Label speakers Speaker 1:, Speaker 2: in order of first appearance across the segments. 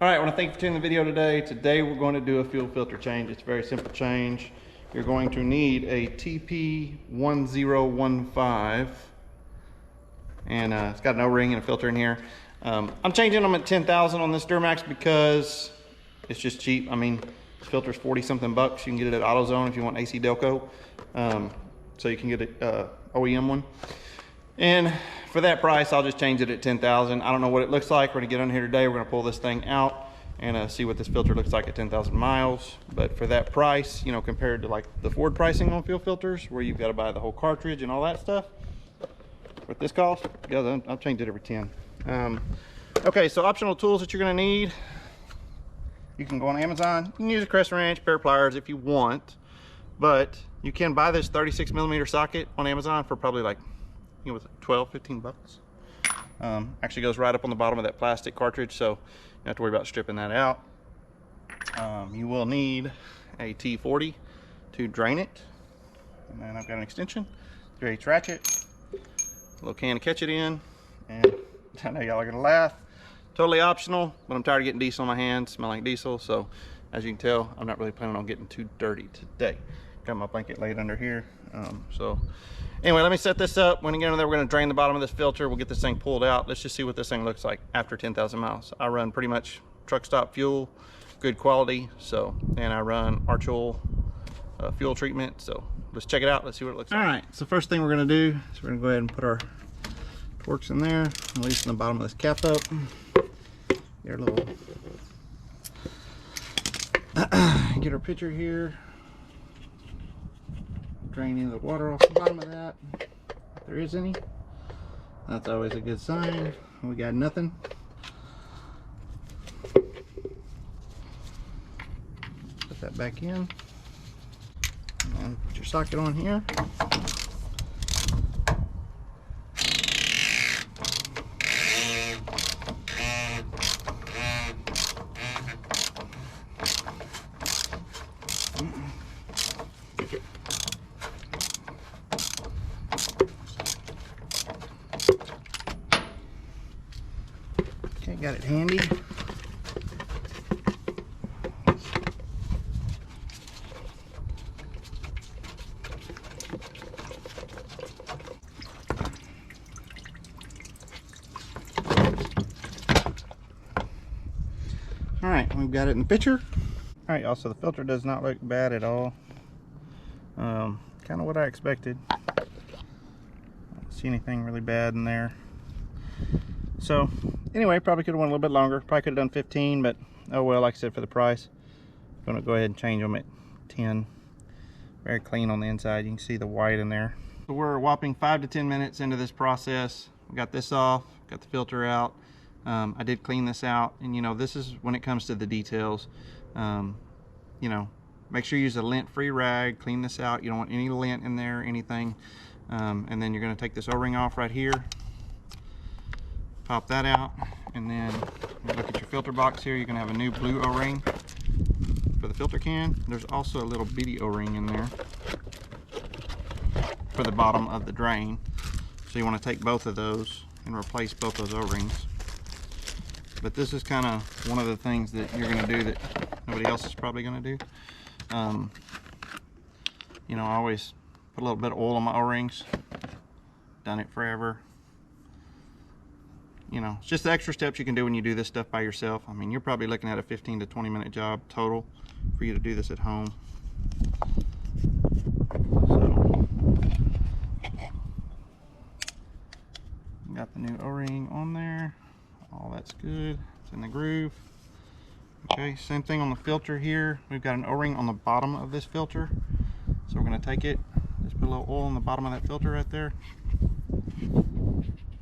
Speaker 1: All right, I want to thank you for tuning the video today. Today we're going to do a fuel filter change. It's a very simple change. You're going to need a TP1015, and it's got an O-ring and a filter in here. I'm changing them at 10,000 on this Duramax because it's just cheap. I mean, this filter's 40 something bucks. You can get it at AutoZone if you want AC Delco. So you can get an OEM one. And for that price, I'll just change it at 10,000. I don't know what it looks like. We're gonna get on here today. We're gonna pull this thing out and see what this filter looks like at 10,000 miles. But for that price, you know, compared to like the Ford pricing on fuel filters, where you've got to buy the whole cartridge and all that stuff, what this costs, yeah, I'll change it every 10. Okay, so optional tools that you're gonna need. You can go on Amazon. You can use a crescent wrench, pair of pliers if you want, but you can buy this 36 millimeter socket on Amazon for probably like, it was 12, 15 bucks. Actually goes right up on the bottom of that plastic cartridge, so you don't have to worry about stripping that out. You will need a T40 to drain it. And then I've got an extension, 3/8 ratchet, a little can to catch it in, and I know y'all are gonna laugh. Totally optional, but I'm tired of getting diesel on my hands, smelling like diesel, so as you can tell, I'm not really planning on getting too dirty today. Got my blanket laid under here. So anyway, let me set this up. When we get under there, we're gonna drain the bottom of this filter. We'll get this thing pulled out. Let's just see what this thing looks like after 10,000 miles. I run pretty much truck stop fuel, good quality. So, and I run Archul fuel treatment. So let's check it out. Let's see what it looks like. All right, so first thing we're gonna do is we're gonna go ahead and put our Torx in there, loosen the bottom of this cap up. Get our little, get our pitcher here. Drain any of the water off the bottom of that, if there is any. That's always a good sign. We got nothing. Put that back in, and then put your socket on here. Okay, got it handy. All right, we've got it in the pitcher. All right, y'all, so the filter does not look bad at all. Kind of what I expected. I don't see anything really bad in there. So anyway, probably could have went a little bit longer. Probably could have done 15, but oh well, like I said, for the price, I'm gonna go ahead and change them at 10. Very clean on the inside. You can see the white in there. So we're a whopping 5 to 10 minutes into this process. We got this off, got the filter out. I did clean this out, and you know, this is when it comes to the details. You know, make sure you use a lint-free rag. Clean this out. You don't want any lint in there, anything. And then you're gonna take this O-ring off right here. Pop that out, and then look at your filter box here. You're gonna have a new blue O-ring for the filter can. There's also a little bitty O-ring in there for the bottom of the drain. So you want to take both of those and replace both those O-rings. But this is kind of one of the things that you're gonna do that nobody else is probably gonna do. You know, I always put a little bit of oil on my O-rings. Done it forever. You know, it's just the extra steps you can do when you do this stuff by yourself. I mean, you're probably looking at a 15 to 20 minute job total for you to do this at home. So, got the new O-ring on there. All that's good. It's in the groove. Okay, same thing on the filter here. We've got an O-ring on the bottom of this filter. So we're gonna take it, just put a little oil on the bottom of that filter right there.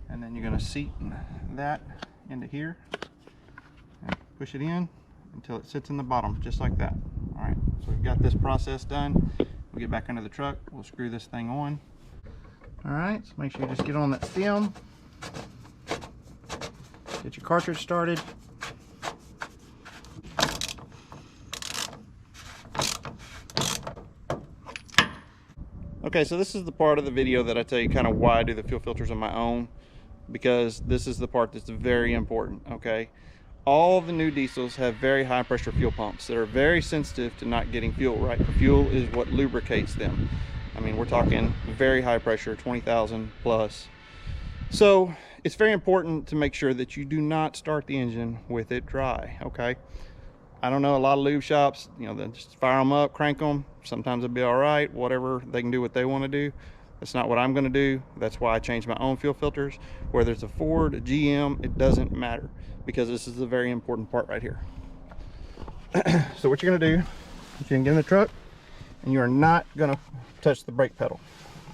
Speaker 1: And then you're going to seat that into here and push it in until it sits in the bottom, just like that. All right, so we've got this process done. We'll get back under the truck. We'll screw this thing on. All right, so make sure you just get on that stem. Get your cartridge started. Okay, so this is the part of the video that I tell you kind of why I do the fuel filters on my own, because this is the part that's very important, okay? All the new diesels have very high pressure fuel pumps that are very sensitive to not getting fuel right. The fuel is what lubricates them. I mean, we're talking very high pressure, 20,000 plus. So it's very important to make sure that you do not start the engine with it dry, okay? I don't know, a lot of lube shops, you know, they just fire them up, crank them. Sometimes it'll be all right, whatever, they can do what they want to do. That's not what I'm going to do. That's why I changed my own fuel filters. Whether it's a Ford, a GM, it doesn't matter, because this is a very important part right here. So what you're going to do is you're going to get in the truck, and you are not going to touch the brake pedal,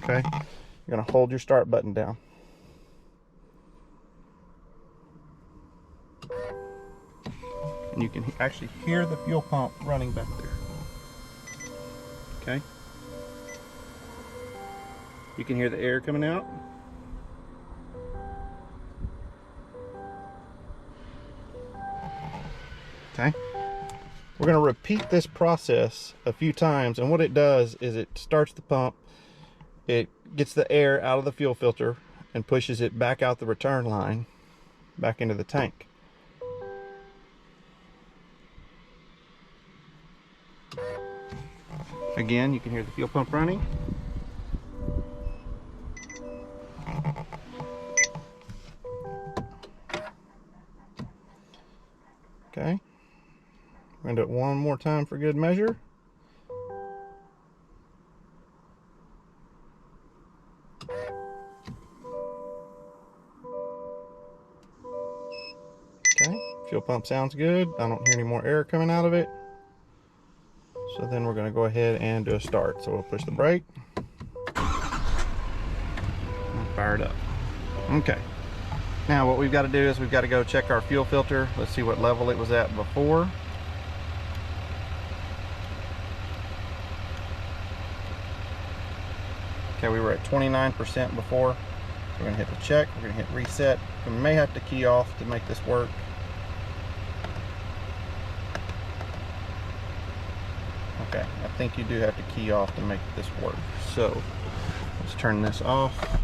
Speaker 1: okay? You're going to hold your start button down. And you can actually hear the fuel pump running back there. Okay? You can hear the air coming out. Okay? We're going to repeat this process a few times, and what it does is it starts the pump, it gets the air out of the fuel filter and pushes it back out the return line, back into the tank. Again, you can hear the fuel pump running. Okay. We're going to do it one more time for good measure. Okay. Fuel pump sounds good. I don't hear any more air coming out of it. So then we're going to go ahead and do a start. So we'll push the brake and fire it up. Okay. Now what we've got to do is we've got to go check our fuel filter. Let's see what level it was at before. Okay, we were at 29% before. So we're going to hit the check. We're going to hit reset. We may have to key off to make this work. Okay, I think you do have to key off to make this work. So let's turn this off.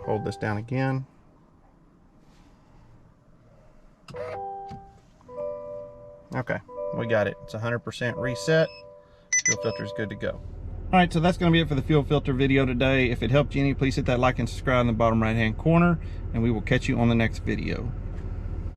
Speaker 1: Hold this down again. Okay, we got it. It's 100% reset. Fuel filter is good to go. All right, so that's going to be it for the fuel filter video today. If it helped you any, please hit that like and subscribe in the bottom right hand corner, and we will catch you on the next video.